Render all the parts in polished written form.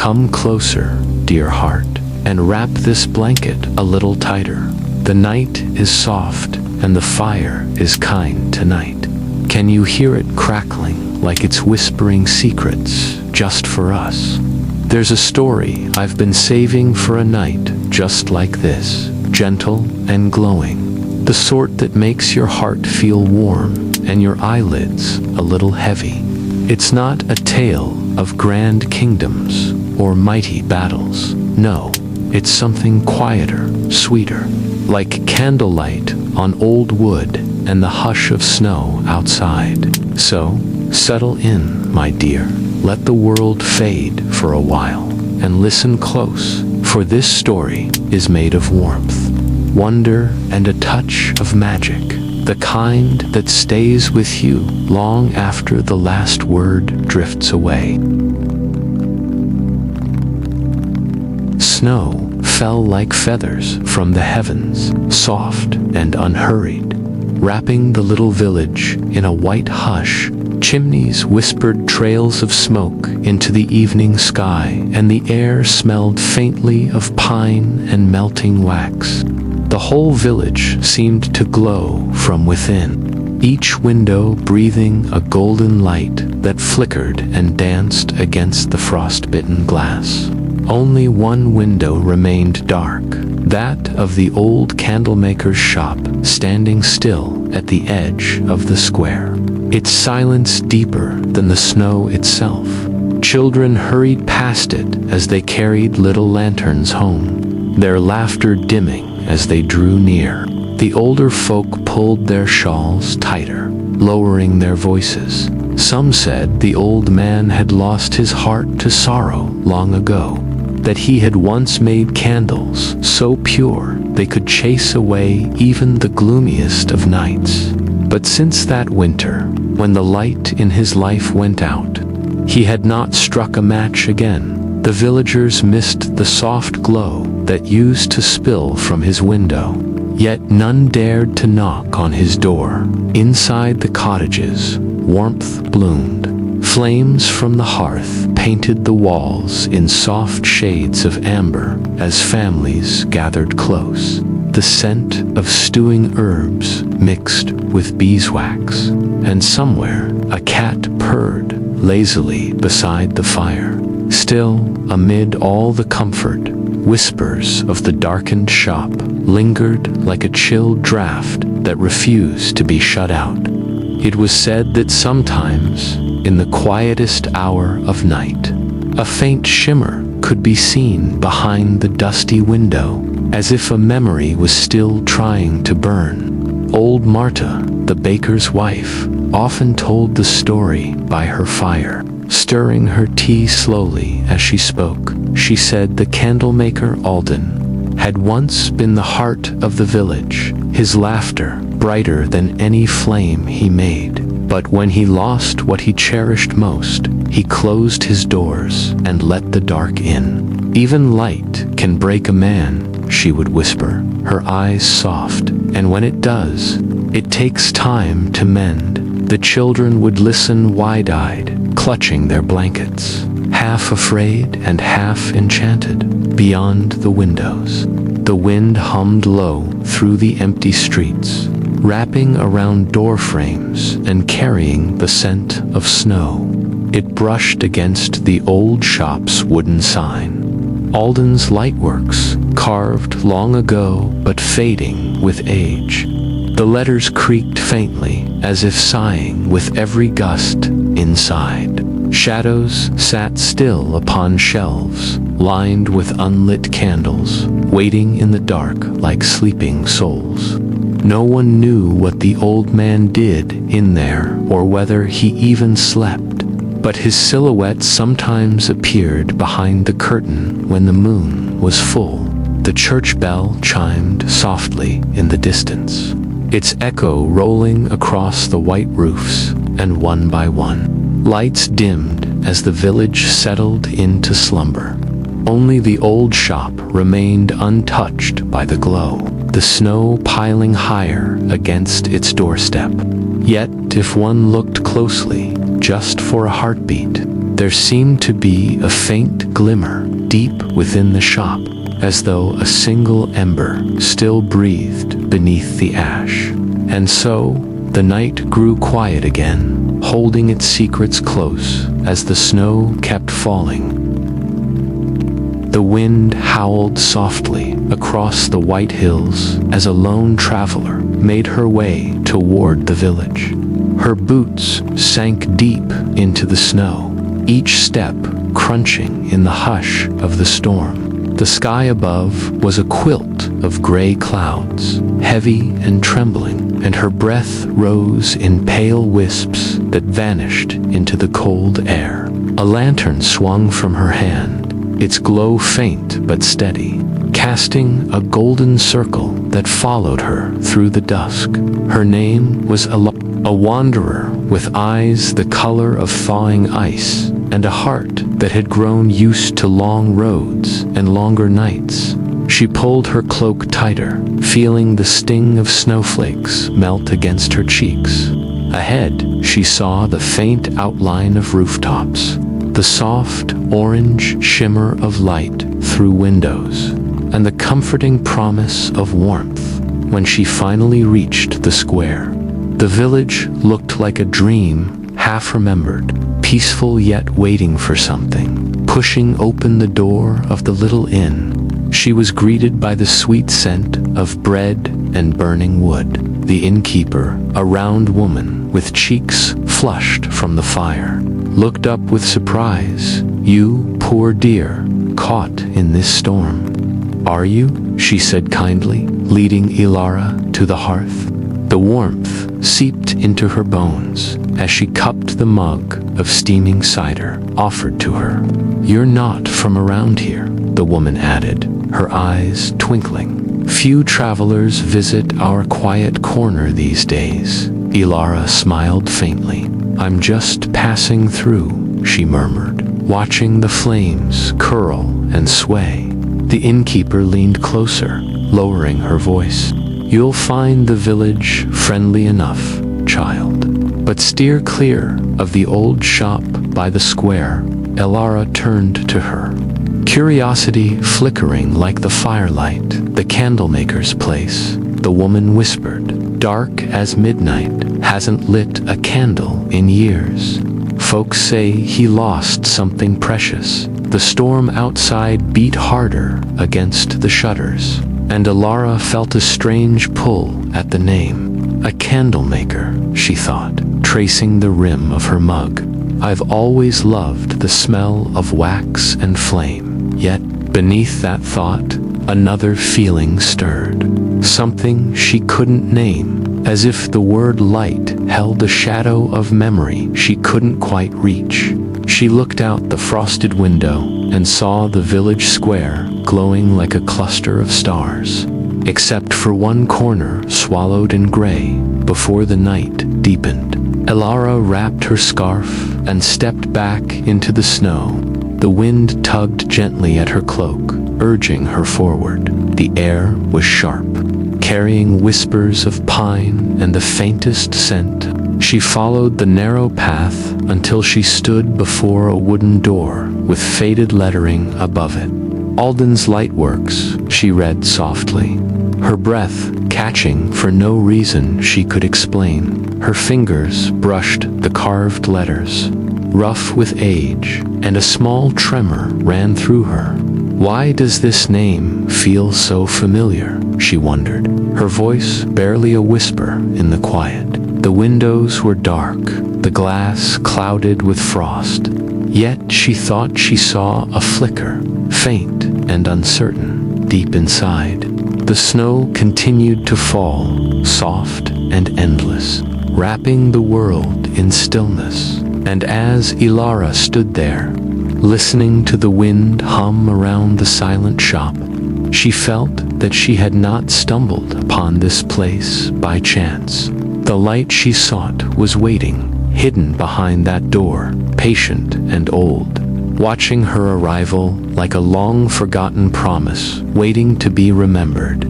Come closer, dear heart, and wrap this blanket a little tighter. The night is soft, and the fire is kind tonight. Can you hear it crackling like it's whispering secrets just for us? There's a story I've been saving for a night just like this, gentle and glowing, the sort that makes your heart feel warm and your eyelids a little heavy. It's not a tale of grand kingdoms or mighty battles. No, it's something quieter, sweeter, like candlelight on old wood and the hush of snow outside. So, settle in, my dear. Let the world fade for a while, and listen close, for this story is made of warmth, wonder, and a touch of magic, the kind that stays with you long after the last word drifts away. Snow fell like feathers from the heavens, soft and unhurried, wrapping the little village in a white hush. Chimneys whispered trails of smoke into the evening sky, and the air smelled faintly of pine and melting wax. The whole village seemed to glow from within, each window breathing a golden light that flickered and danced against the frost-bitten glass. Only one window remained dark, that of the old candlemaker's shop, standing still at the edge of the square, its silence deeper than the snow itself. Children hurried past it as they carried little lanterns home, their laughter dimming as they drew near. The older folk pulled their shawls tighter, lowering their voices. Some said the old man had lost his heart to sorrow long ago, that he had once made candles so pure they could chase away even the gloomiest of nights. But since that winter, when the light in his life went out, he had not struck a match again. The villagers missed the soft glow that used to spill from his window, yet none dared to knock on his door. Inside the cottages, warmth bloomed. Flames from the hearth painted the walls in soft shades of amber as families gathered close. The scent of stewing herbs mixed with beeswax, and somewhere a cat purred lazily beside the fire. Still, amid all the comfort, whispers of the darkened shop lingered like a chill draft that refused to be shut out. It was said that sometimes, in the quietest hour of night, a faint shimmer could be seen behind the dusty window, as if a memory was still trying to burn. Old Marta, the baker's wife, often told the story by her fire, stirring her tea slowly as she spoke. She said the candlemaker Alden had once been the heart of the village, his laughter brighter than any flame he made. But when he lost what he cherished most, he closed his doors and let the dark in. Even light can break a man, she would whisper, her eyes soft, and when it does, it takes time to mend. The children would listen wide-eyed, clutching their blankets, half afraid and half enchanted. Beyond the windows, the wind hummed low through the empty streets, wrapping around door frames and carrying the scent of snow. It brushed against the old shop's wooden sign, Alden's Lightworks, carved long ago but fading with age. The letters creaked faintly, as if sighing with every gust inside. Shadows sat still upon shelves, lined with unlit candles, waiting in the dark like sleeping souls. No one knew what the old man did in there or whether he even slept, but his silhouette sometimes appeared behind the curtain when the moon was full. The church bell chimed softly in the distance, its echo rolling across the white roofs, and one by one, lights dimmed as the village settled into slumber. Only the old shop remained untouched by the glow, the snow piling higher against its doorstep. Yet, if one looked closely, just for a heartbeat, there seemed to be a faint glimmer deep within the shop, as though a single ember still breathed beneath the ash. And so, the night grew quiet again, holding its secrets close as the snow kept falling. The wind howled softly across the white hills as a lone traveler made her way toward the village. Her boots sank deep into the snow, each step crunching in the hush of the storm. The sky above was a quilt of gray clouds, heavy and trembling, and her breath rose in pale wisps that vanished into the cold air. A lantern swung from her hand, its glow faint but steady, casting a golden circle that followed her through the dusk. Her name was Elara, a wanderer with eyes the color of thawing ice and a heart that had grown used to long roads and longer nights. She pulled her cloak tighter, feeling the sting of snowflakes melt against her cheeks. Ahead, she saw the faint outline of rooftops, the soft orange shimmer of light through windows, and the comforting promise of warmth when she finally reached the square. The village looked like a dream, half remembered, peaceful yet waiting for something. Pushing open the door of the little inn, she was greeted by the sweet scent of bread and burning wood. The innkeeper, a round woman with cheeks flushed from the fire, looked up with surprise. "You, poor dear, caught in this storm, are you?" she said kindly, leading Elara to the hearth. The warmth seeped into her bones as she cupped the mug of steaming cider offered to her. "You're not from around here," the woman added, her eyes twinkling. "Few travelers visit our quiet corner these days." Elara smiled faintly. "I'm just passing through," she murmured, watching the flames curl and sway. The innkeeper leaned closer, lowering her voice. "You'll find the village friendly enough, child. But steer clear of the old shop by the square." Elara turned to her, curiosity flickering like the firelight. "The candlemaker's place," the woman whispered. "Dark as midnight, hasn't lit a candle in years. Folks say he lost something precious." The storm outside beat harder against the shutters, and Elara felt a strange pull at the name. A candlemaker, she thought, tracing the rim of her mug. "I've always loved the smell of wax and flame." Yet, beneath that thought, another feeling stirred. Something she couldn't name, as if the word light held a shadow of memory she couldn't quite reach. She looked out the frosted window and saw the village square glowing like a cluster of stars, except for one corner swallowed in gray before the night deepened. Elara wrapped her scarf and stepped back into the snow. The wind tugged gently at her cloak, urging her forward. The air was sharp, carrying whispers of pine and the faintest scent. She followed the narrow path until she stood before a wooden door with faded lettering above it. "Alden's Lightworks," she read softly, her breath catching for no reason she could explain. Her fingers brushed the carved letters, rough with age, and a small tremor ran through her. Why does this name feel so familiar? She wondered, her voice barely a whisper in the quiet. The windows were dark, the glass clouded with frost. Yet she thought she saw a flicker, faint and uncertain, deep inside. The snow continued to fall, soft and endless, wrapping the world in stillness. And as Elara stood there, listening to the wind hum around the silent shop, she felt that she had not stumbled upon this place by chance. The light she sought was waiting, hidden behind that door, patient and old, watching her arrival like a long-forgotten promise waiting to be remembered.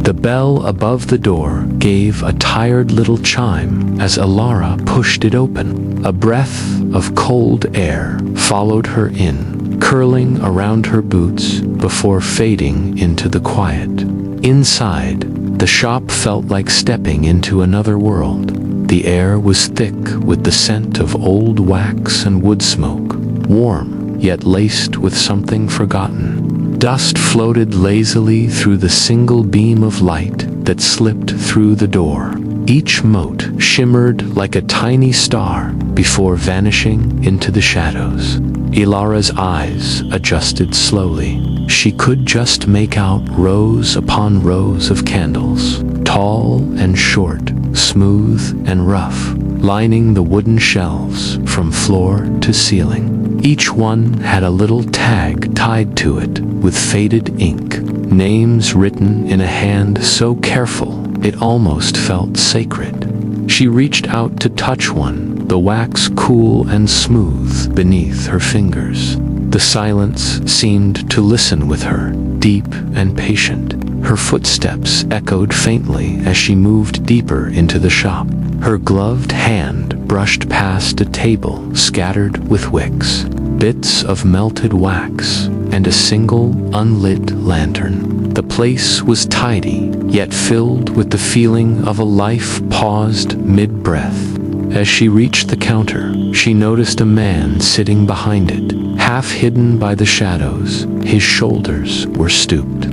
The bell above the door gave a tired little chime as Elara pushed it open. A breath of cold air followed her in, curling around her boots before fading into the quiet. Inside, the shop felt like stepping into another world. The air was thick with the scent of old wax and wood smoke, warm yet laced with something forgotten. Dust floated lazily through the single beam of light that slipped through the door. Each mote shimmered like a tiny star before vanishing into the shadows. Elara's eyes adjusted slowly. She could just make out rows upon rows of candles, tall and short, smooth and rough, lining the wooden shelves from floor to ceiling. Each one had a little tag tied to it with faded ink, names written in a hand so careful it almost felt sacred. She reached out to touch one, the wax cool and smooth beneath her fingers. The silence seemed to listen with her, deep and patient. Her footsteps echoed faintly as she moved deeper into the shop. Her gloved hand brushed past a table scattered with wicks, bits of melted wax, and a single unlit lantern. The place was tidy, yet filled with the feeling of a life paused mid-breath. As she reached the counter, she noticed a man sitting behind it, half hidden by the shadows. His shoulders were stooped,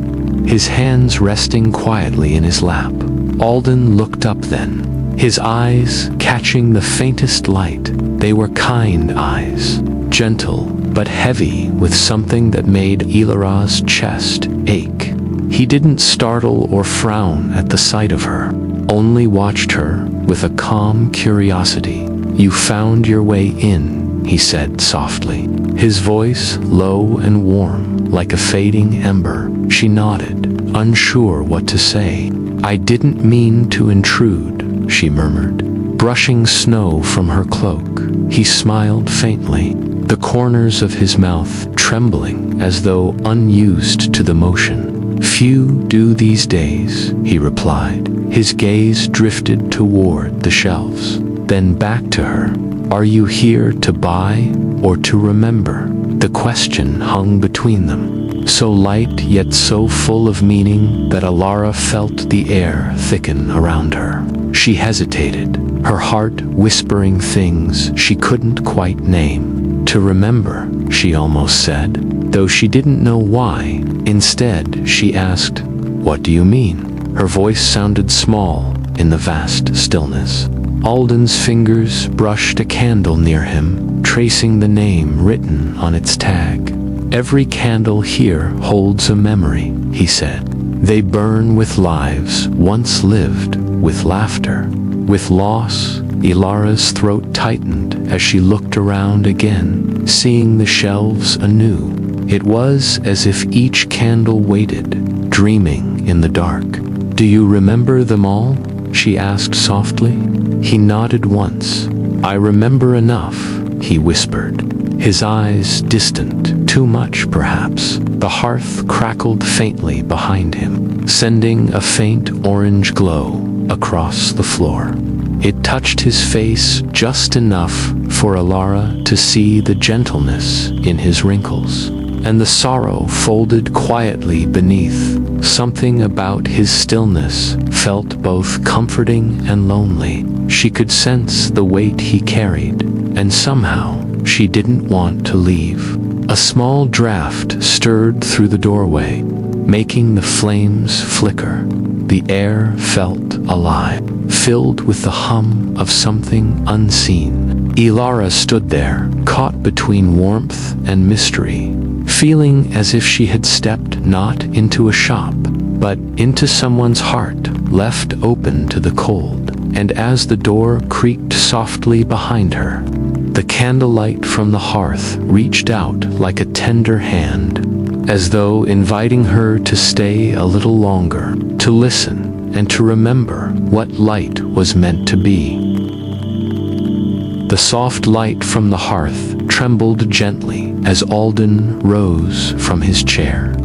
his hands resting quietly in his lap. Alden looked up then, his eyes catching the faintest light. They were kind eyes, gentle but heavy with something that made Elara's chest ache. He didn't startle or frown at the sight of her, only watched her with a calm curiosity. "You found your way in," he said softly, his voice low and warm, like a fading ember. She nodded, unsure what to say. "I didn't mean to intrude," she murmured, brushing snow from her cloak. He smiled faintly, the corners of his mouth trembling as though unused to the motion. "Few do these days," he replied. His gaze drifted toward the shelves, then back to her. "Are you here to buy or to remember?" The question hung between them, so light yet so full of meaning that Elara felt the air thicken around her. She hesitated, her heart whispering things she couldn't quite name. "To remember," she almost said, though she didn't know why. Instead, she asked, "What do you mean?" Her voice sounded small in the vast stillness. Alden's fingers brushed a candle near him, tracing the name written on its tag. "Every candle here holds a memory," he said. "They burn with lives once lived, with laughter, with loss." Elara's throat tightened as she looked around again, seeing the shelves anew. It was as if each candle waited, dreaming in the dark. "Do you remember them all?" she asked softly. He nodded once. "I remember enough," he whispered, his eyes distant, too much perhaps. The hearth crackled faintly behind him, sending a faint orange glow across the floor. It touched his face just enough for Elara to see the gentleness in his wrinkles, and the sorrow folded quietly beneath. Something about his stillness felt both comforting and lonely. She could sense the weight he carried, and somehow she didn't want to leave. A small draft stirred through the doorway, making the flames flicker. The air felt alive, filled with the hum of something unseen. Elara stood there, caught between warmth and mystery, feeling as if she had stepped not into a shop, but into someone's heart, left open to the cold. And as the door creaked softly behind her, the candlelight from the hearth reached out like a tender hand, as though inviting her to stay a little longer, to listen, and to remember what light was meant to be. The soft light from the hearth trembled gently as Alden rose from his chair.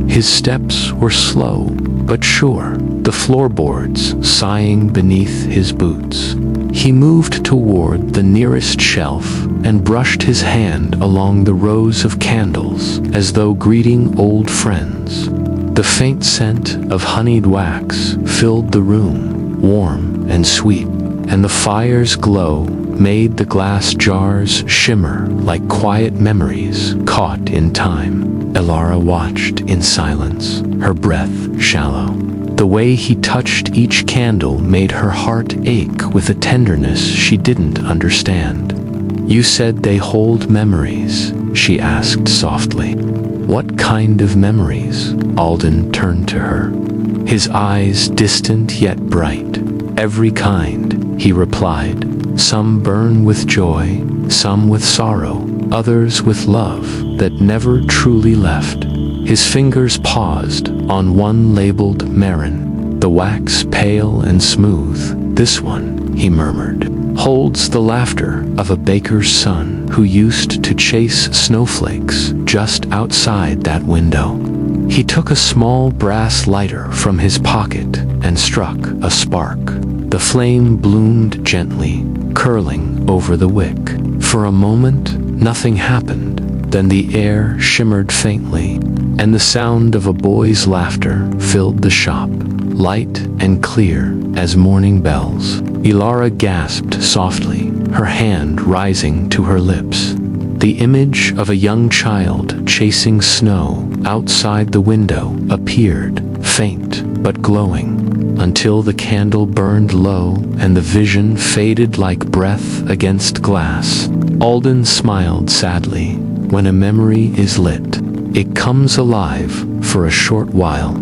His steps were slow but sure, the floorboards sighing beneath his boots. He moved toward the nearest shelf and brushed his hand along the rows of candles as though greeting old friends. The faint scent of honeyed wax filled the room, warm and sweet, and the fire's glow made the glass jars shimmer like quiet memories caught in time. Elara watched in silence, her breath shallow. The way he touched each candle made her heart ache with a tenderness she didn't understand. "You said they hold memories," she asked softly. "What kind of memories?" Alden turned to her, his eyes distant yet bright. "Every kind," he replied. "Some burn with joy, some with sorrow, others with love that never truly left." His fingers paused on one labeled Marin, the wax pale and smooth. "This one," he murmured, "holds the laughter of a baker's son who used to chase snowflakes just outside that window." He took a small brass lighter from his pocket and struck a spark. The flame bloomed gently, curling over the wick. For a moment, nothing happened. Then the air shimmered faintly, and the sound of a boy's laughter filled the shop, light and clear as morning bells. Elara gasped softly, her hand rising to her lips. The image of a young child chasing snow outside the window appeared, faint but glowing, until the candle burned low and the vision faded like breath against glass. Alden smiled sadly. When a memory is lit, it comes alive for a short while,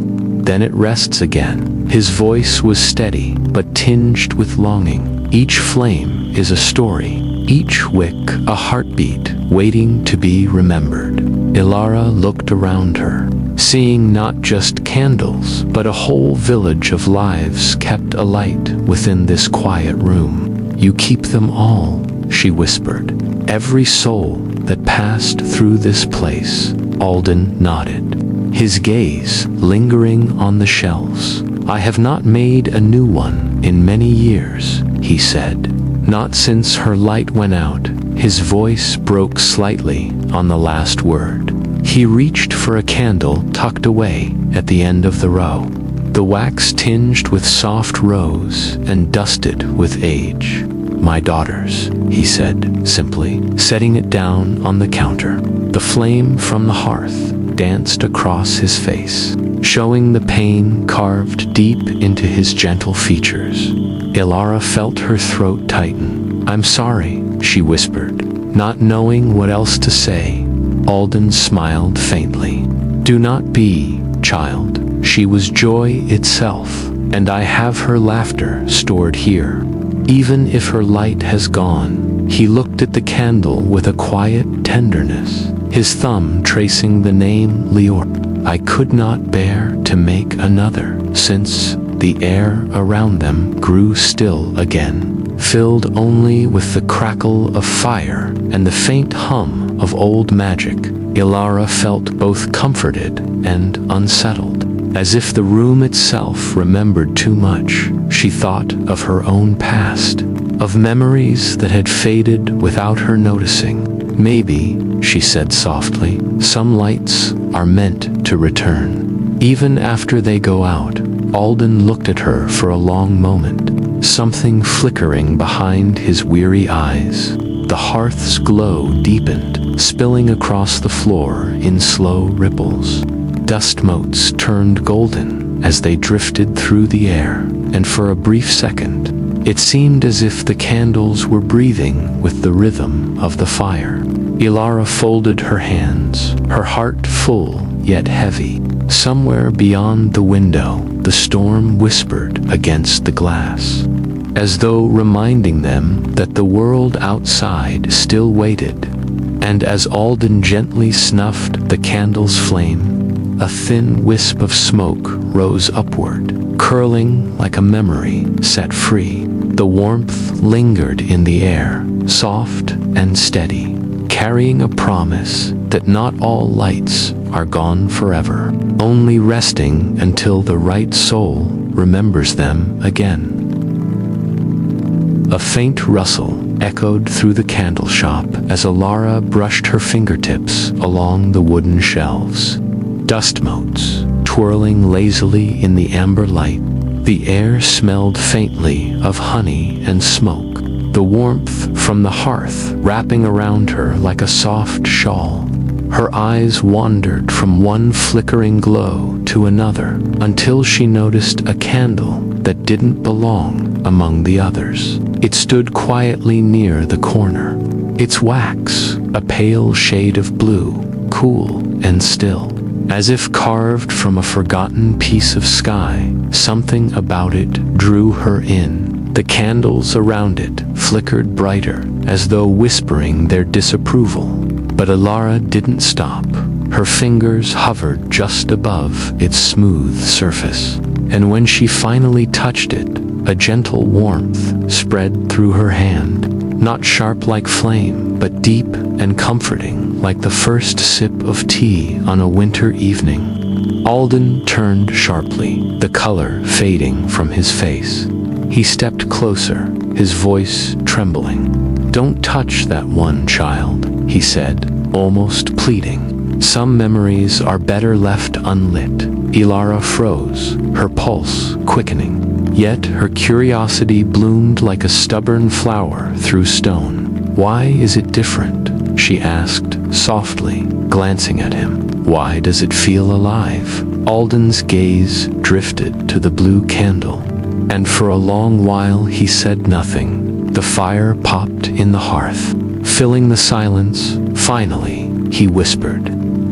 then it rests again. His voice was steady but tinged with longing. Each flame is a story, each wick a heartbeat waiting to be remembered. Elara looked around her, seeing not just candles but a whole village of lives kept alight within this quiet room. "You keep them all," she whispered. "Every soul that passed through this place." Alden nodded, his gaze lingering on the shelves. "I have not made a new one in many years," he said. "Not since her light went out." His voice broke slightly on the last word. He reached for a candle tucked away at the end of the row, the wax tinged with soft rose and dusted with age. "My daughters," he said simply, setting it down on the counter. The flame from the hearth danced across his face, showing the pain carved deep into his gentle features. Elara felt her throat tighten. "I'm sorry," she whispered, not knowing what else to say. Alden smiled faintly. "Do not be, child. She was joy itself, and I have her laughter stored here. Even if her light has gone." He looked at the candle with a quiet tenderness, his thumb tracing the name Leora. "I could not bear to make another," since the air around them grew still again, filled only with the crackle of fire and the faint hum of old magic. Elara felt both comforted and unsettled. As if the room itself remembered too much, she thought of her own past, of memories that had faded without her noticing. "Maybe," she said softly, "some lights are meant to return, even after they go out." Alden looked at her for a long moment, something flickering behind his weary eyes. The hearth's glow deepened, spilling across the floor in slow ripples. Dust motes turned golden as they drifted through the air, and for a brief second, it seemed as if the candles were breathing with the rhythm of the fire. Elara folded her hands, her heart full yet heavy. Somewhere beyond the window, the storm whispered against the glass, as though reminding them that the world outside still waited. And as Alden gently snuffed the candle's flame, a thin wisp of smoke rose upward, curling like a memory set free. The warmth lingered in the air, soft and steady, carrying a promise that not all lights are gone forever, only resting until the right soul remembers them again. A faint rustle echoed through the candle shop as Elara brushed her fingertips along the wooden shelves. Dust motes twirling lazily in the amber light. The air smelled faintly of honey and smoke, the warmth from the hearth wrapping around her like a soft shawl. Her eyes wandered from one flickering glow to another until she noticed a candle that didn't belong among the others. It stood quietly near the corner, its wax a pale shade of blue, cool and still. As if carved from a forgotten piece of sky, something about it drew her in. The candles around it flickered brighter, as though whispering their disapproval. But Elara didn't stop. Her fingers hovered just above its smooth surface. And when she finally touched it, a gentle warmth spread through her hand. Not sharp like flame, but deep and comforting, like the first sip of tea on a winter evening. Alden turned sharply, the color fading from his face. He stepped closer, his voice trembling. "Don't touch that one, child," he said, almost pleading. "Some memories are better left unlit." Elara froze, her pulse quickening. Yet her curiosity bloomed like a stubborn flower through stone. "Why is it different?" she asked softly, glancing at him. "Why does it feel alive?" Alden's gaze drifted to the blue candle, and for a long while he said nothing. The fire popped in the hearth, filling the silence. Finally, he whispered,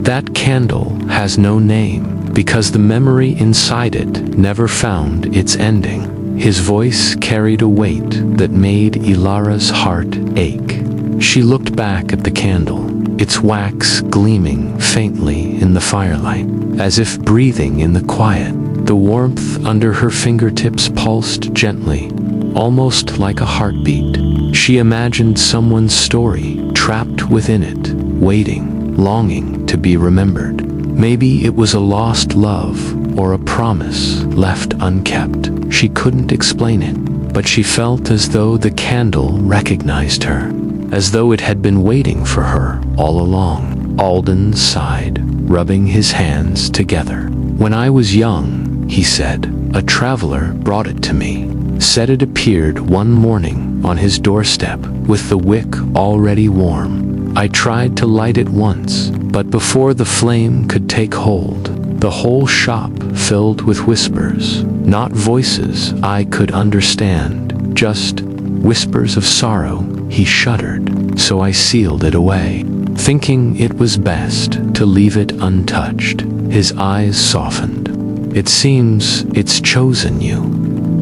"That candle has no name, because the memory inside it never found its ending." His voice carried a weight that made Elara's heart ache. She looked back at the candle, its wax gleaming faintly in the firelight, as if breathing in the quiet. The warmth under her fingertips pulsed gently, almost like a heartbeat. She imagined someone's story trapped within it, waiting, longing to be remembered. Maybe it was a lost love or a promise left unkept. She couldn't explain it, but she felt as though the candle recognized her, as though it had been waiting for her all along. Alden sighed, rubbing his hands together. "When I was young," he said, "a traveler brought it to me. Said it appeared one morning on his doorstep with the wick already warm. I tried to light it once, but before the flame could take hold, the whole shop filled with whispers, not voices I could understand, just whispers of sorrow." He shuddered, "So I sealed it away, thinking it was best to leave it untouched." His eyes softened. "It seems it's chosen you."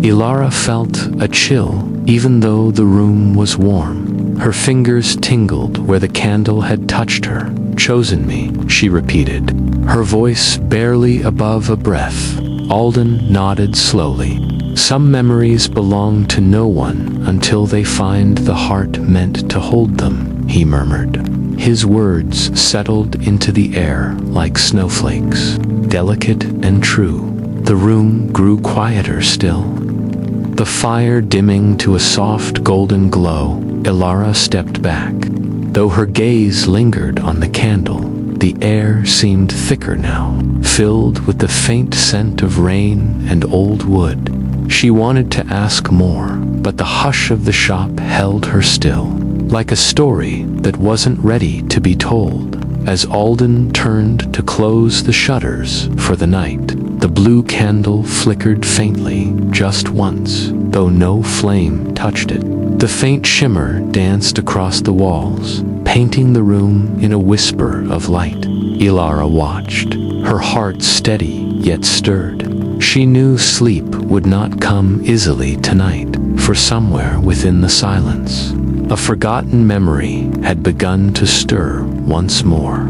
Elara felt a chill, even though the room was warm. Her fingers tingled where the candle had touched her. "Chosen me," she repeated, her voice barely above a breath. Alden nodded slowly. "Some memories belong to no one until they find the heart meant to hold them," he murmured. His words settled into the air like snowflakes, delicate and true. The room grew quieter still, the fire dimming to a soft golden glow. Elara stepped back. Though her gaze lingered on the candle, the air seemed thicker now, filled with the faint scent of rain and old wood. She wanted to ask more, but the hush of the shop held her still, like a story that wasn't ready to be told. As Alden turned to close the shutters for the night, the blue candle flickered faintly just once, though no flame touched it. The faint shimmer danced across the walls, painting the room in a whisper of light. Elara watched, her heart steady yet stirred. She knew sleep would not come easily tonight, for somewhere within the silence, a forgotten memory had begun to stir once more.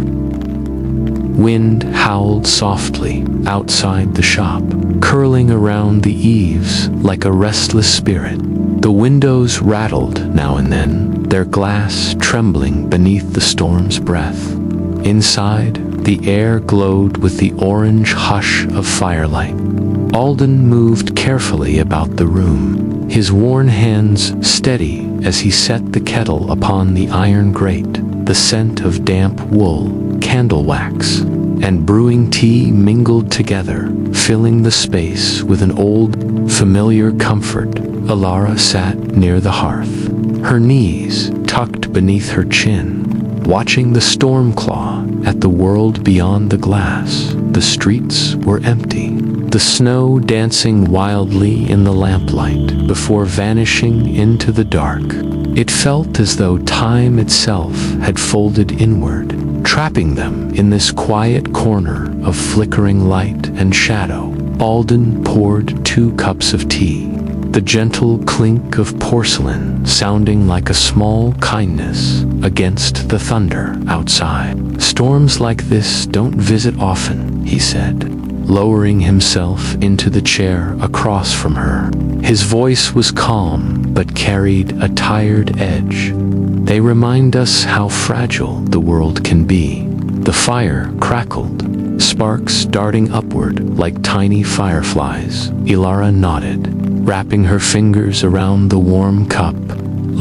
Wind howled softly outside the shop, curling around the eaves like a restless spirit. The windows rattled now and then, their glass trembling beneath the storm's breath. Inside, The air glowed with the orange hush of firelight. Alden moved carefully about the room, his worn hands steady as he set the kettle upon the iron grate. The scent of damp wool, candle wax, and brewing tea mingled together, filling the space with an old, familiar comfort. Elara sat near the hearth, her knees tucked beneath her chin, watching the storm claw at the world beyond the glass. The streets were empty, the snow dancing wildly in the lamplight before vanishing into the dark. It felt as though time itself had folded inward, trapping them in this quiet corner of flickering light and shadow. Alden poured 2 cups of tea, the gentle clink of porcelain sounding like a small kindness against the thunder outside. "Storms like this don't visit often," he said, lowering himself into the chair across from her. His voice was calm but carried a tired edge. "They remind us how fragile the world can be." The fire crackled, sparks darting upward like tiny fireflies. Elara nodded, wrapping her fingers around the warm cup,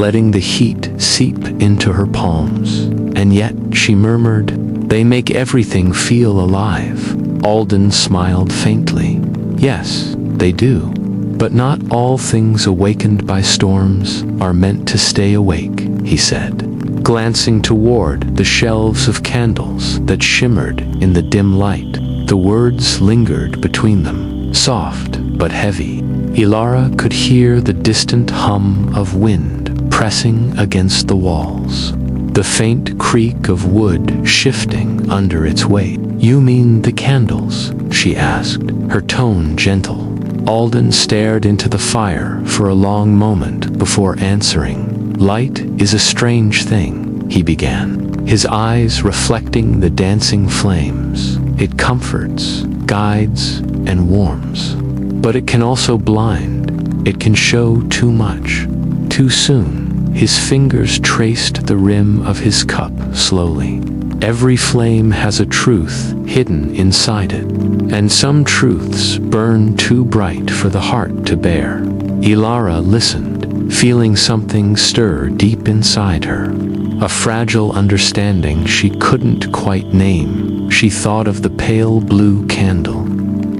letting the heat seep into her palms. "And yet," she murmured, "they make everything feel alive." Alden smiled faintly. "Yes, they do. But not all things awakened by storms are meant to stay awake," he said, glancing toward the shelves of candles that shimmered in the dim light. The words lingered between them, soft but heavy. Elara could hear the distant hum of wind pressing against the walls, the faint creak of wood shifting under its weight. "You mean the candles?" she asked, her tone gentle. Alden stared into the fire for a long moment before answering. "Light is a strange thing," he began, his eyes reflecting the dancing flames. "It comforts, guides, and warms. But it can also blind. It can show too much, too soon." His fingers traced the rim of his cup slowly. "Every flame has a truth hidden inside it, and some truths burn too bright for the heart to bear." Elara listened, feeling something stir deep inside her, a fragile understanding she couldn't quite name. She thought of the pale blue candle,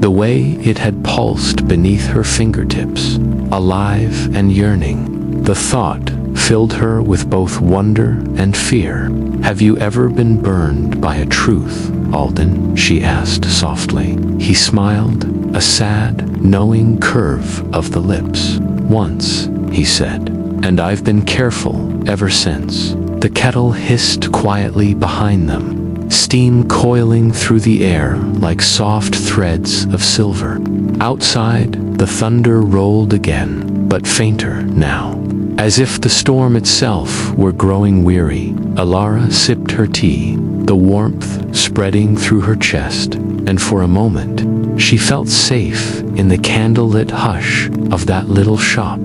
the way it had pulsed beneath her fingertips, alive and yearning. The thought filled her with both wonder and fear. "Have you ever been burned by a truth, Alden?" she asked softly. He smiled, a sad, knowing curve of the lips. "Once," he said, "and I've been careful ever since." The kettle hissed quietly behind them, steam coiling through the air like soft threads of silver. Outside, the thunder rolled again, but fainter now, as if the storm itself were growing weary. Elara sipped her tea, the warmth spreading through her chest, and for a moment, she felt safe in the candlelit hush of that little shop.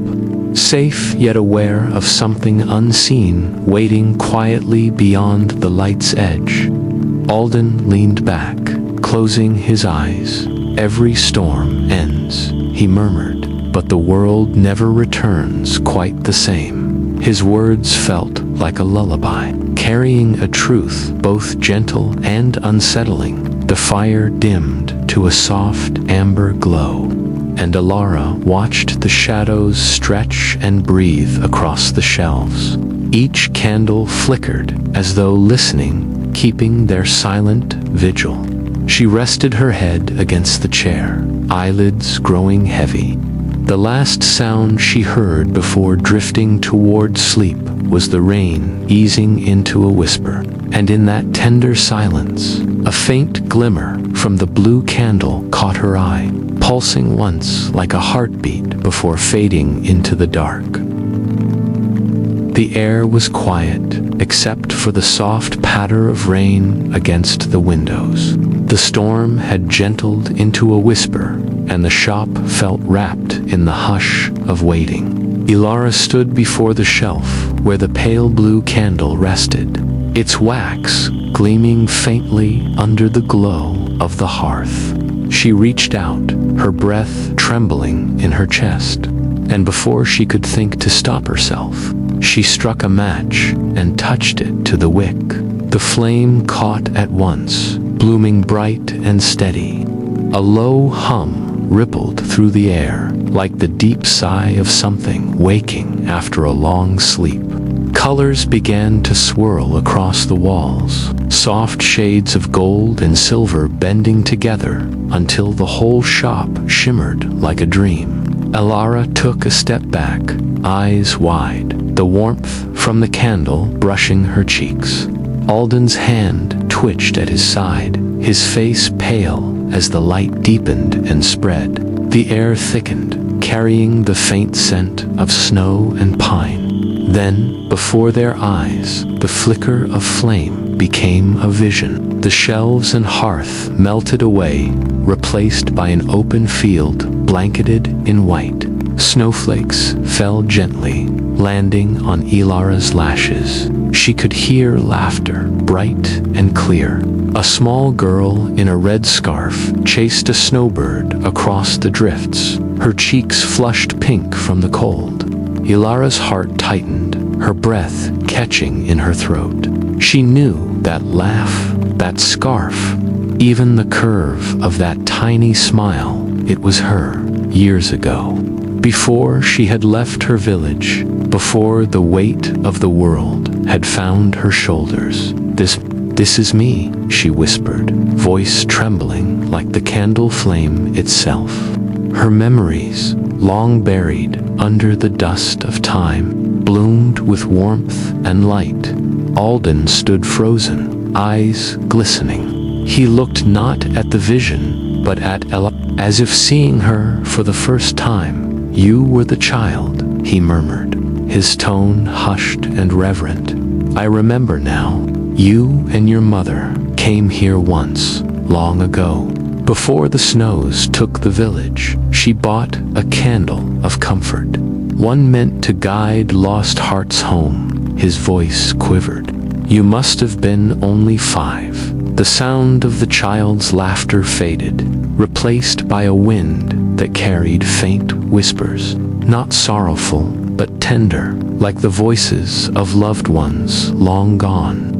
Safe yet aware of something unseen waiting quietly beyond the light's edge. Alden leaned back, closing his eyes. "Every storm ends," he murmured, "but the world never returns quite the same." His words felt like a lullaby, carrying a truth both gentle and unsettling. The fire dimmed to a soft amber glow, and Elara watched the shadows stretch and breathe across the shelves. Each candle flickered as though listening, keeping their silent vigil. She rested her head against the chair, eyelids growing heavy. The last sound she heard before drifting toward sleep was the rain easing into a whisper, and in that tender silence, a faint glimmer from the blue candle caught her eye, pulsing once like a heartbeat before fading into the dark. The air was quiet, except for the soft patter of rain against the windows. The storm had gentled into a whisper, and the shop felt wrapped in the hush of waiting. Elara stood before the shelf where the pale blue candle rested, its wax gleaming faintly under the glow of the hearth. She reached out, her breath trembling in her chest, and before she could think to stop herself, she struck a match and touched it to the wick. The flame caught at once, blooming bright and steady. A low hum rippled through the air, like the deep sigh of something waking after a long sleep. Colors began to swirl across the walls, soft shades of gold and silver bending together until the whole shop shimmered like a dream. Elara took a step back, eyes wide, the warmth from the candle brushing her cheeks. Alden's hand twitched at his side, his face pale as the light deepened and spread. The air thickened, carrying the faint scent of snow and pine. Then, before their eyes, the flicker of flame became a vision. The shelves and hearth melted away, replaced by an open field blanketed in white. Snowflakes fell gently, landing on Elara's lashes. She could hear laughter, bright and clear. A small girl in a red scarf chased a snowbird across the drifts, her cheeks flushed pink from the cold. Elara's heart tightened, her breath catching in her throat. She knew that laugh, that scarf, even the curve of that tiny smile. It was her, years ago. Before she had left her village, before the weight of the world had found her shoulders. This is me, she whispered, voice trembling like the candle flame itself. Her memories, long buried under the dust of time, bloomed with warmth and light. Alden stood frozen, eyes glistening. He looked not at the vision, but at Elara, as if seeing her for the first time. "You were the child," he murmured, his tone hushed and reverent. "I remember now. You and your mother came here once, long ago. Before the snows took the village, she bought a candle of comfort, one meant to guide lost hearts home." His voice quivered. "You must have been only 5. The sound of the child's laughter faded, replaced by a wind that carried faint whispers, not sorrowful, but tender, like the voices of loved ones long gone.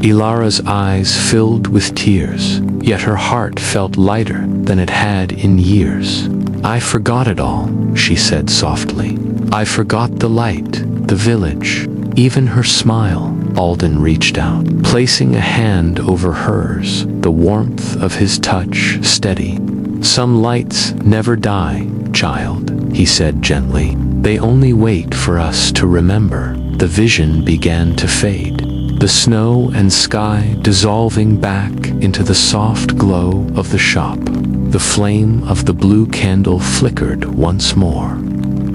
Elara's eyes filled with tears, yet her heart felt lighter than it had in years. "I forgot it all," she said softly. "I forgot the light, the village, even her smile." Alden reached out, placing a hand over hers, the warmth of his touch steady. "Some lights never die, child," he said gently. "They only wait for us to remember." The vision began to fade, the snow and sky dissolving back into the soft glow of the shop. The flame of the blue candle flickered once more.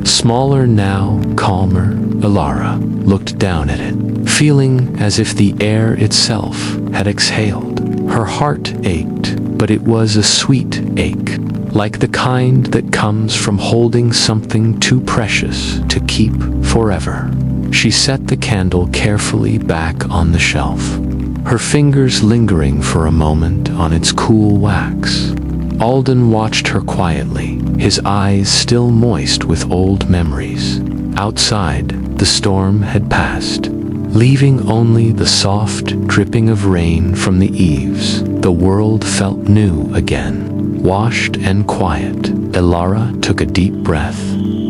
Smaller now, calmer, Elara looked down at it, feeling as if the air itself had exhaled. Her heart ached, but it was a sweet ache, like the kind that comes from holding something too precious to keep forever. She set the candle carefully back on the shelf, her fingers lingering for a moment on its cool wax. Alden watched her quietly, his eyes still moist with old memories. Outside, the storm had passed, leaving only the soft dripping of rain from the eaves. The world felt new again, washed and quiet. Elara took a deep breath,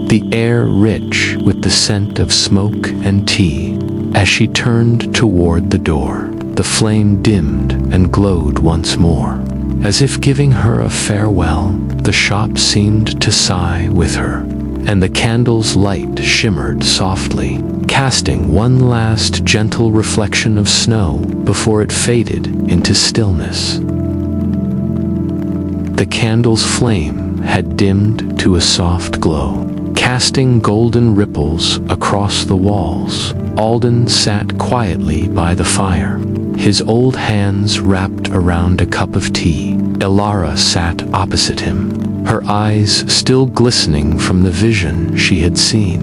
the air rich with the scent of smoke and tea. As she turned toward the door, the flame dimmed and glowed once more. As if giving her a farewell, the shop seemed to sigh with her, and the candle's light shimmered softly, casting one last gentle reflection of snow before it faded into stillness. The candle's flame had dimmed to a soft glow, casting golden ripples across the walls. Alden sat quietly by the fire, his old hands wrapped around a cup of tea. Elara sat opposite him, her eyes still glistening from the vision she had seen.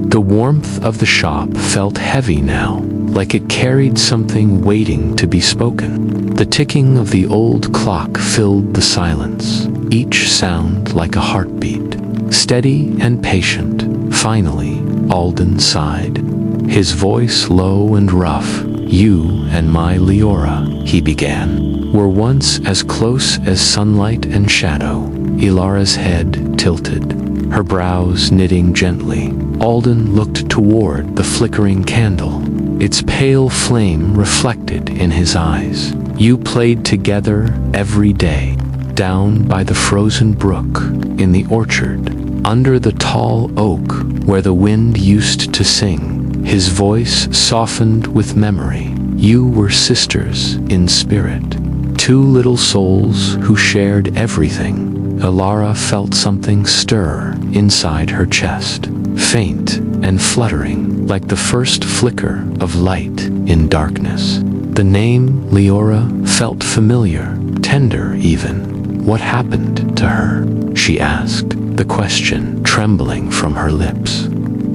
The warmth of the shop felt heavy now, like it carried something waiting to be spoken. The ticking of the old clock filled the silence, each sound like a heartbeat. Steady and patient, finally, Alden sighed. His voice low and rough. "You and my Leora," he began, "were once as close as sunlight and shadow." Elara's head tilted, her brows knitting gently. Alden looked toward the flickering candle, its pale flame reflected in his eyes. "You played together every day, down by the frozen brook, in the orchard, under the tall oak where the wind used to sing." His voice softened with memory. "You were sisters in spirit, two little souls who shared everything." Elara felt something stir inside her chest, faint and fluttering, like the first flicker of light in darkness. The name Leora felt familiar, tender even. "What happened to her?" she asked, the question trembling from her lips.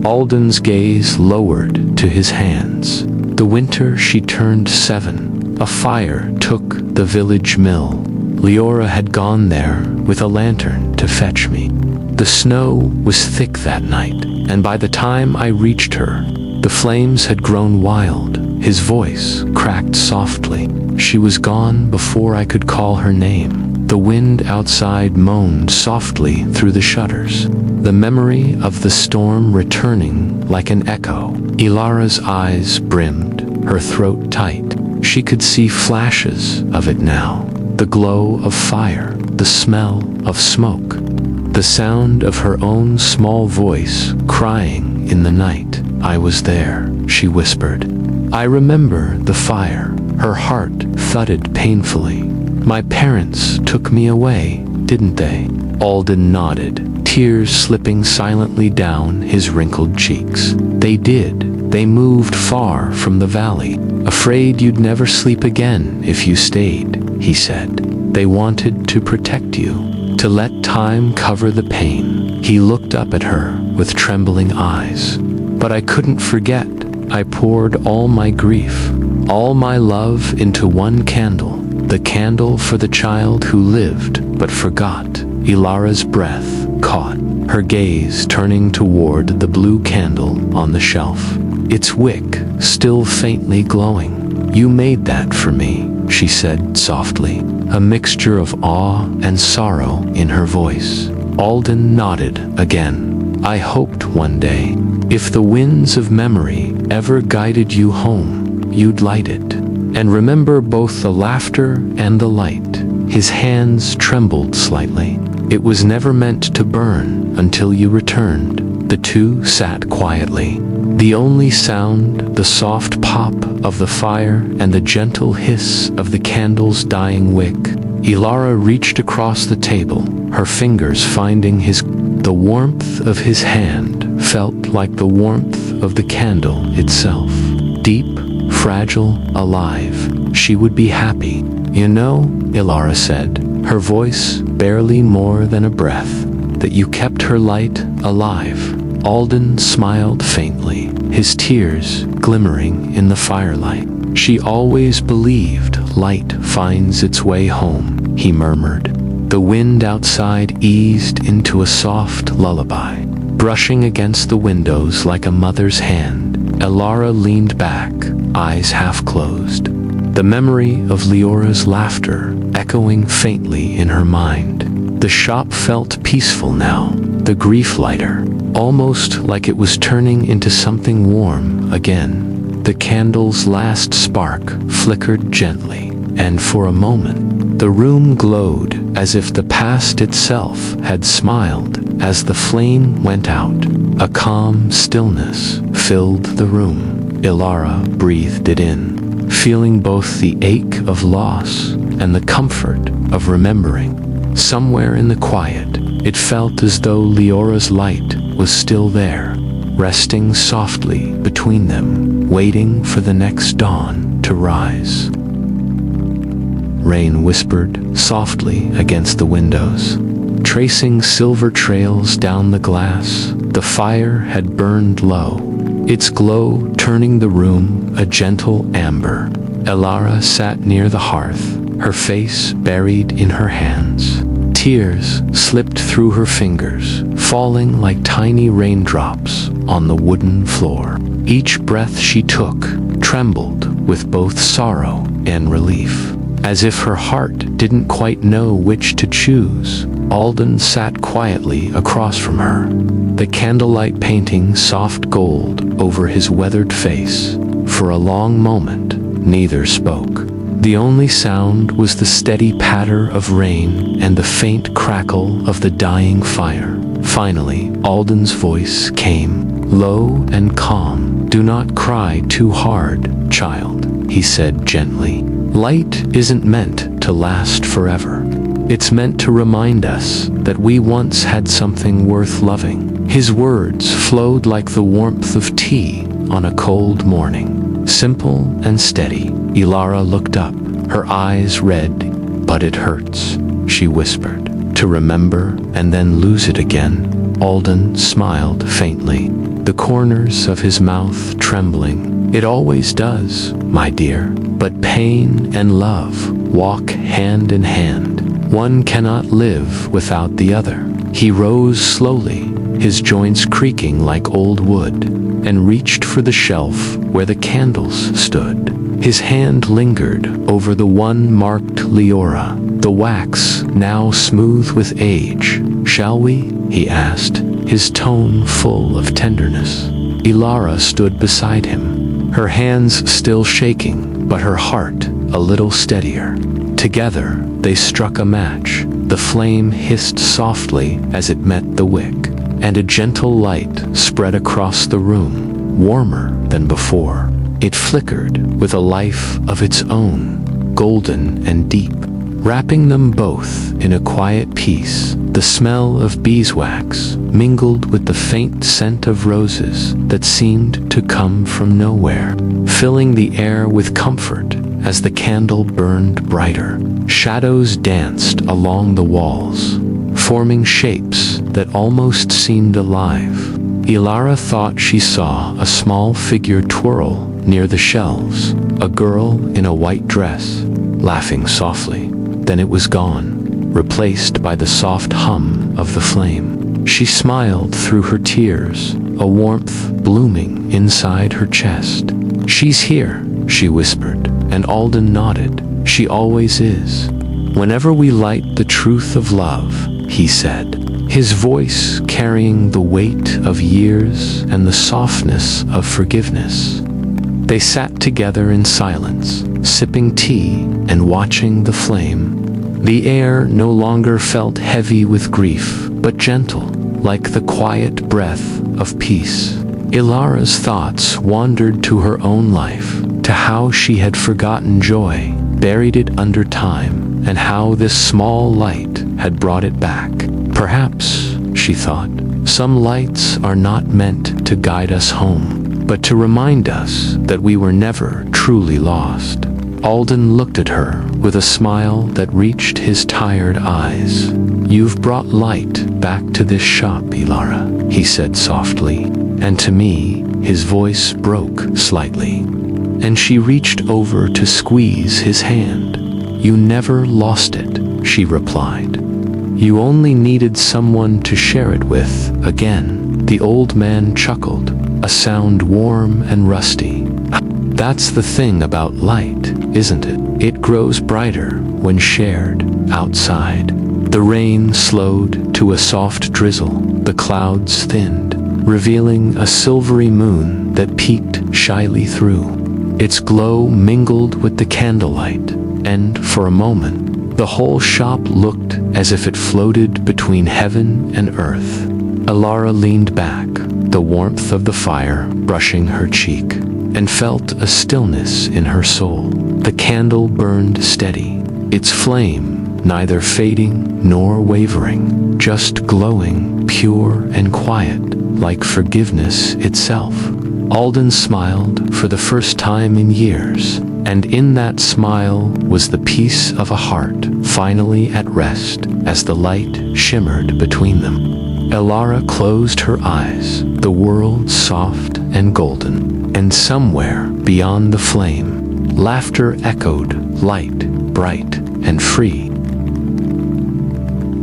Alden's gaze lowered to his hands. "The winter she turned 7, a fire took the village mill. Leora had gone there with a lantern to fetch me. The snow was thick that night, and by the time I reached her, the flames had grown wild." His voice cracked softly. "She was gone before I could call her name." The wind outside moaned softly through the shutters, the memory of the storm returning like an echo. Elara's eyes brimmed, her throat tight. She could see flashes of it now. The glow of fire, the smell of smoke, the sound of her own small voice crying in the night. "I was there," she whispered. "I remember the fire." Her heart thudded painfully. "My parents took me away, didn't they?" Alden nodded, tears slipping silently down his wrinkled cheeks. "They did. They moved far from the valley, afraid you'd never sleep again if you stayed," he said. "They wanted to protect you, to let time cover the pain." He looked up at her with trembling eyes. "But I couldn't forget. I poured all my grief, all my love into one candle. The candle for the child who lived but forgot." Elara's breath caught, her gaze turning toward the blue candle on the shelf, its wick still faintly glowing. "You made that for me," she said softly, a mixture of awe and sorrow in her voice. Alden nodded again. "I hoped one day, if the winds of memory ever guided you home, you'd light it, and remember both the laughter and the light." His hands trembled slightly. "It was never meant to burn until you returned." The two sat quietly. The only sound, the soft pop of the fire and the gentle hiss of the candle's dying wick. Elara reached across the table, her fingers finding his. The warmth of his hand felt like the warmth of the candle itself. Deep, fragile, alive. "She would be happy. You know," Elara said, her voice barely more than a breath, "that you kept her light alive." Alden smiled faintly, his tears glimmering in the firelight. "She always believed light finds its way home," he murmured. The wind outside eased into a soft lullaby, brushing against the windows like a mother's hand. Elara leaned back, eyes half closed, the memory of Leora's laughter echoing faintly in her mind. The shop felt peaceful now, the grief lighter, almost like it was turning into something warm again. The candle's last spark flickered gently, and for a moment, the room glowed as if the past itself had smiled as the flame went out. A calm stillness filled the room. Elara breathed it in, feeling both the ache of loss and the comfort of remembering. Somewhere in the quiet, it felt as though Leora's light was still there, resting softly between them, waiting for the next dawn to rise. Rain whispered softly against the windows, tracing silver trails down the glass. The fire had burned low, its glow turning the room a gentle amber. Elara sat near the hearth, her face buried in her hands. Tears slipped through her fingers, falling like tiny raindrops on the wooden floor. Each breath she took trembled with both sorrow and relief. As if her heart didn't quite know which to choose, Alden sat quietly across from her, the candlelight painting soft gold over his weathered face. For a long moment, neither spoke. The only sound was the steady patter of rain and the faint crackle of the dying fire. Finally, Alden's voice came, low and calm. "Do not cry too hard, child," he said gently. "Light isn't meant to last forever. It's meant to remind us that we once had something worth loving." His words flowed like the warmth of tea on a cold morning, simple and steady. Elara looked up, her eyes red. "But it hurts," she whispered. "To remember and then lose it again." Alden smiled faintly, the corners of his mouth trembling. "It always does, my dear. But pain and love walk hand in hand. One cannot live without the other." He rose slowly, his joints creaking like old wood, and reached for the shelf where the candles stood. His hand lingered over the one marked Leora, the wax now smooth with age. "Shall we?" he asked, his tone full of tenderness. Elara stood beside him, her hands still shaking, but her heart a little steadier. Together, they struck a match. The flame hissed softly as it met the wick, and a gentle light spread across the room, warmer than before. It flickered with a life of its own, golden and deep, wrapping them both in a quiet peace. The smell of beeswax mingled with the faint scent of roses that seemed to come from nowhere, filling the air with comfort as the candle burned brighter. Shadows danced along the walls, forming shapes that almost seemed alive. Elara thought she saw a small figure twirl near the shelves, a girl in a white dress, laughing softly. Then it was gone, replaced by the soft hum of the flame. She smiled through her tears, a warmth blooming inside her chest. "She's here," she whispered, and Alden nodded. "She always is. Whenever we light the truth of love," he said, his voice carrying the weight of years and the softness of forgiveness. They sat together in silence, sipping tea and watching the flame. The air no longer felt heavy with grief, but gentle, like the quiet breath of peace. Elara's thoughts wandered to her own life, to how she had forgotten joy, buried it under time, and how this small light had brought it back. Perhaps, she thought, some lights are not meant to guide us home, but to remind us that we were never truly lost. Alden looked at her with a smile that reached his tired eyes. "You've brought light back to this shop, Elara," he said softly, and to me, his voice broke slightly. And she reached over to squeeze his hand. "You never lost it," she replied. "You only needed someone to share it with again." The old man chuckled, a sound warm and rusty. "That's the thing about light, isn't it? It grows brighter when shared outside." The rain slowed to a soft drizzle. The clouds thinned, revealing a silvery moon that peeked shyly through. Its glow mingled with the candlelight, and for a moment, the whole shop looked as if it floated between heaven and earth. Elara leaned back, the warmth of the fire brushing her cheek, and felt a stillness in her soul. The candle burned steady, its flame neither fading nor wavering, just glowing, pure and quiet, like forgiveness itself. Alden smiled for the first time in years, and in that smile was the peace of a heart finally at rest as the light shimmered between them. Elara closed her eyes, the world soft and golden. And somewhere beyond the flame, laughter echoed, light, bright, and free.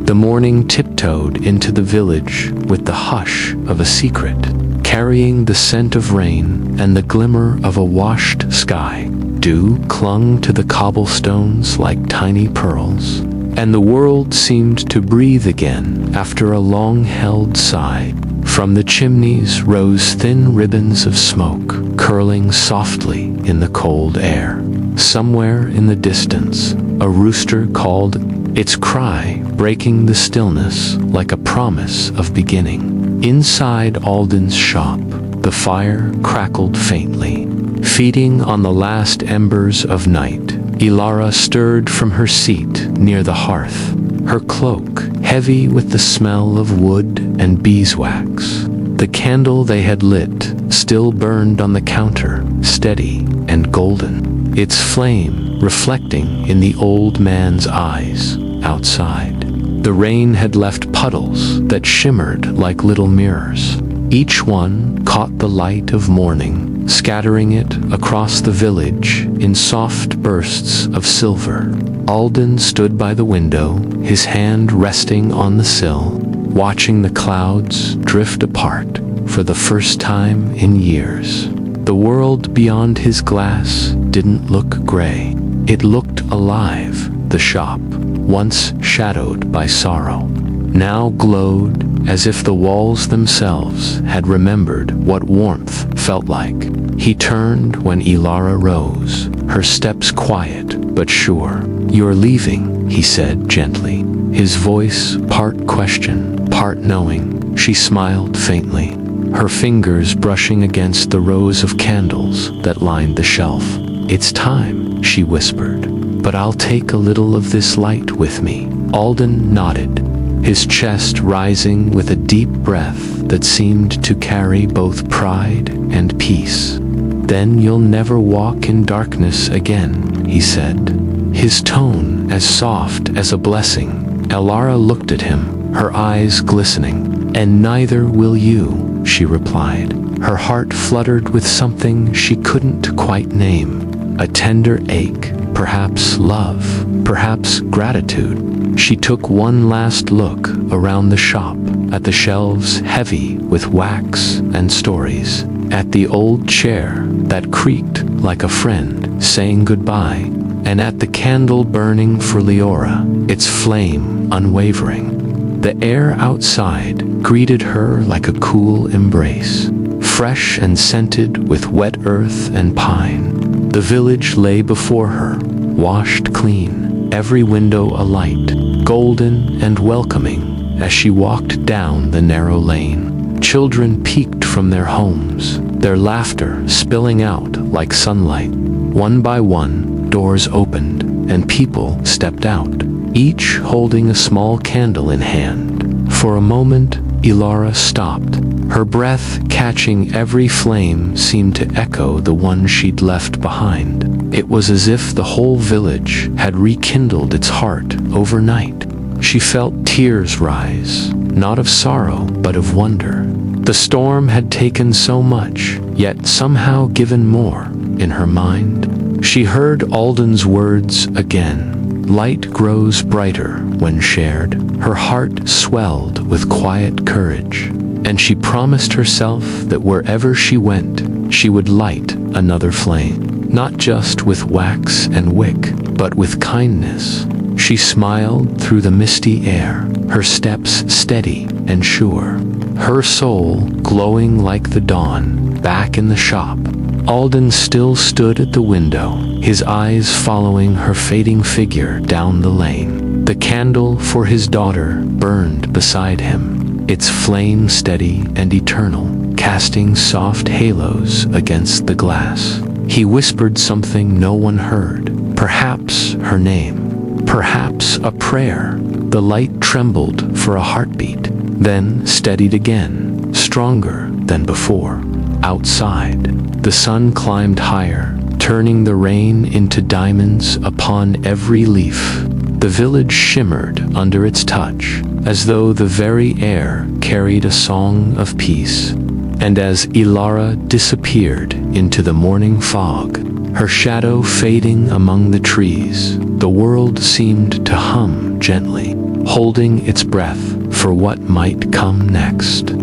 The morning tiptoed into the village with the hush of a secret, carrying the scent of rain and the glimmer of a washed sky. Dew clung to the cobblestones like tiny pearls, and the world seemed to breathe again after a long-held sigh. From the chimneys rose thin ribbons of smoke, curling softly in the cold air. Somewhere in the distance, a rooster called, its cry breaking the stillness like a promise of beginning. Inside Alden's shop, the fire crackled faintly, feeding on the last embers of night. Elara stirred from her seat near the hearth, her cloak heavy with the smell of wood and beeswax. The candle they had lit still burned on the counter, steady and golden, its flame reflecting in the old man's eyes outside. The rain had left puddles that shimmered like little mirrors. Each one caught the light of morning, scattering it across the village in soft bursts of silver. Alden stood by the window, his hand resting on the sill, watching the clouds drift apart for the first time in years. The world beyond his glass didn't look gray. It looked alive. The shop, once shadowed by sorrow, now glowed as if the walls themselves had remembered what warmth felt like. He turned when Elara rose, her steps quiet but sure. "You're leaving," he said gently, his voice part question, part knowing. She smiled faintly, her fingers brushing against the rows of candles that lined the shelf. "It's time," she whispered, "but I'll take a little of this light with me." Alden nodded, his chest rising with a deep breath that seemed to carry both pride and peace. "Then you'll never walk in darkness again," he said, his tone as soft as a blessing. Elara looked at him, her eyes glistening. "And neither will you," she replied. Her heart fluttered with something she couldn't quite name, a tender ache, perhaps love, perhaps gratitude. She took one last look around the shop, at the shelves heavy with wax and stories, at the old chair that creaked like a friend saying goodbye, and at the candle burning for Leora, its flame unwavering. The air outside greeted her like a cool embrace, fresh and scented with wet earth and pine. The village lay before her, washed clean, every window alight, golden and welcoming as she walked down the narrow lane. Children peeked from their homes, their laughter spilling out like sunlight. One by one, doors opened, and people stepped out, each holding a small candle in hand. For a moment, Elara stopped. Her breath catching every flame seemed to echo the one she'd left behind. It was as if the whole village had rekindled its heart overnight. She felt tears rise, not of sorrow, but of wonder. The storm had taken so much, yet somehow given more in her mind. She heard Alden's words again. Light grows brighter when shared. Her heart swelled with quiet courage, and she promised herself that wherever she went, she would light another flame, not just with wax and wick, but with kindness. She smiled through the misty air, her steps steady and sure, her soul glowing like the dawn. Back in the shop, Alden still stood at the window, his eyes following her fading figure down the lane. The candle for his daughter burned beside him, its flame steady and eternal, casting soft halos against the glass. He whispered something no one heard, perhaps her name, perhaps a prayer. The light trembled for a heartbeat, then steadied again, stronger than before. Outside, the sun climbed higher, turning the rain into diamonds upon every leaf. The village shimmered under its touch, as though the very air carried a song of peace. And as Elara disappeared into the morning fog, her shadow fading among the trees, the world seemed to hum gently, holding its breath for what might come next.